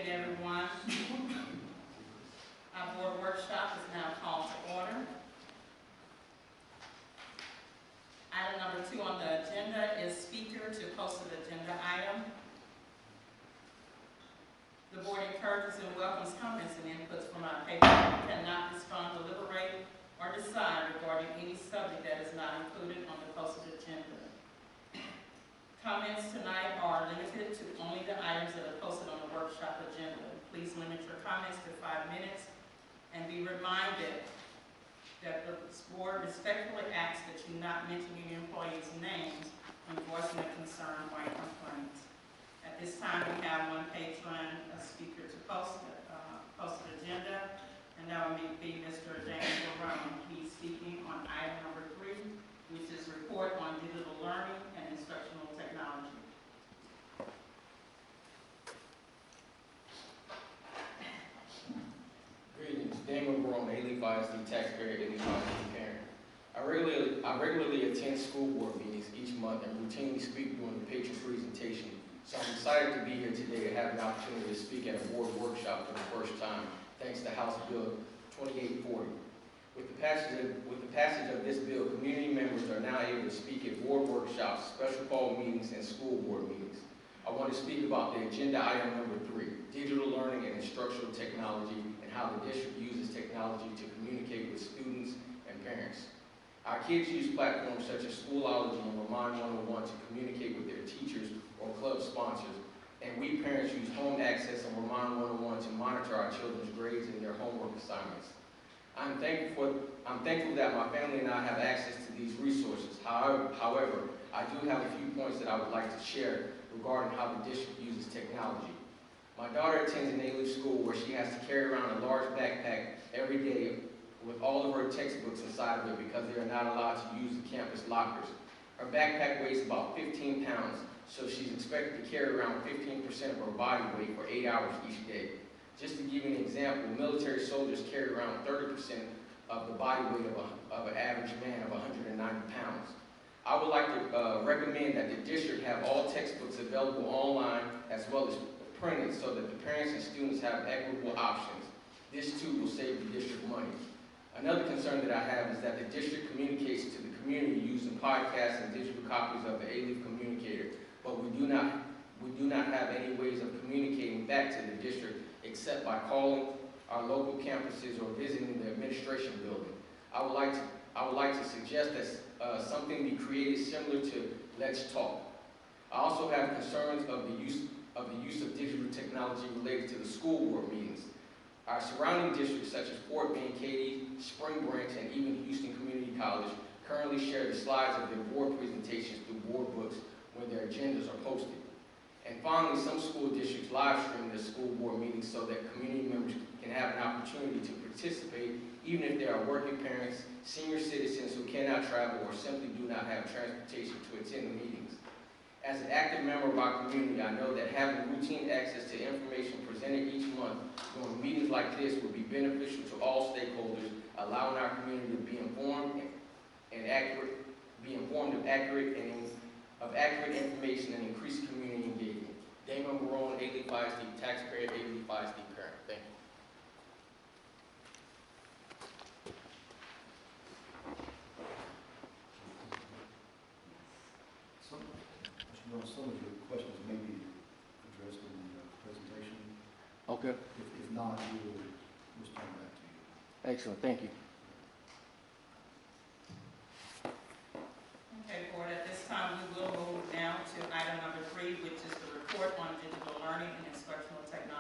evening, everyone. Our board workshop is now called to order. Item number 2 on the agenda is speaker to posted agenda item. The board encourages and welcomes comments and inputs from our paper. We cannot respond, deliberate, or decide regarding any subject that is not included on the posted agenda. Comments tonight are limited to only the items that are posted on the workshop agenda. Please limit your comments to 5 minutes and be reminded that the board respectfully asks that you not mention any employees' names when voicing a concern or a complaint. At this time, we have one patron, a speaker to posted agenda, and that will be Mr. Damon Barone. He's speaking on item number 3, which is report on digital learning and instructional technology. Greetings, Damon Barone, Alief ISD taxpayer, Alief ISD parent. I regularly attend school board meetings each month and routinely speak during the Patron presentation. So I'm excited to be here today to have an opportunity to speak at a board workshop for the first time, thanks to House Bill 2840. With the passage of this bill, community members are now able to speak at board workshops, special call meetings, and school board meetings. I want to speak about the agenda item number 3, digital learning and instructional technology, and how the district uses technology to communicate with students and parents. Our kids use platforms such as Schoolology and Remind 101 to communicate with their teachers or club sponsors, and we parents use Home Access and Remind 101 to monitor our children's grades and their homework assignments. I'm thankful that my family and I have access to these resources. However, I do have a few points that I would like to share regarding how the district uses technology. My daughter attends an Alief school where she has to carry around a large backpack every day with all of her textbooks inside of it because they are not allowed to use the campus lockers. Her backpack weighs about 15 pounds, so she's expected to carry around 15% of her body weight for 8 hours each day. Just to give you an example, military soldiers carry around 30% of the body weight of an average man of 190 pounds. I would like to recommend that the district have all textbooks available online as well as printed so that the parents and students have equitable options. This too will save the district money. Another concern that I have is that the district communicates to the community using podcasts and digital copies of the Alief communicator, but we do not have any ways of communicating back to the district except by calling our local campuses or visiting the administration building. I would like to suggest that something be created similar to Let's Talk. I also have concerns of the use of digital technology related to the school board meetings. Our surrounding districts such as Fort Bend, Katy, Spring Branch, and even Houston Community College currently share the slides of their board presentations through board books when their agendas are posted. And finally, some school districts live stream their school board meetings so that community members can have an opportunity to participate even if they are working parents, senior citizens who cannot travel, or simply do not have transportation to attend the meetings. As an active member of our community, I know that having routine access to information presented each month during meetings like this would be beneficial to all stakeholders, allowing our community to be informed of accurate information and increase community engagement. Damon Barone, Alief ISD taxpayer, Alief ISD parent. Thank you. Some of your questions may be addressed in the presentation. Okay. If not, we will respond back to you. Excellent. Thank you. Okay, board, at this time we will move now to item number 3, which is the report on digital learning and instructional technology.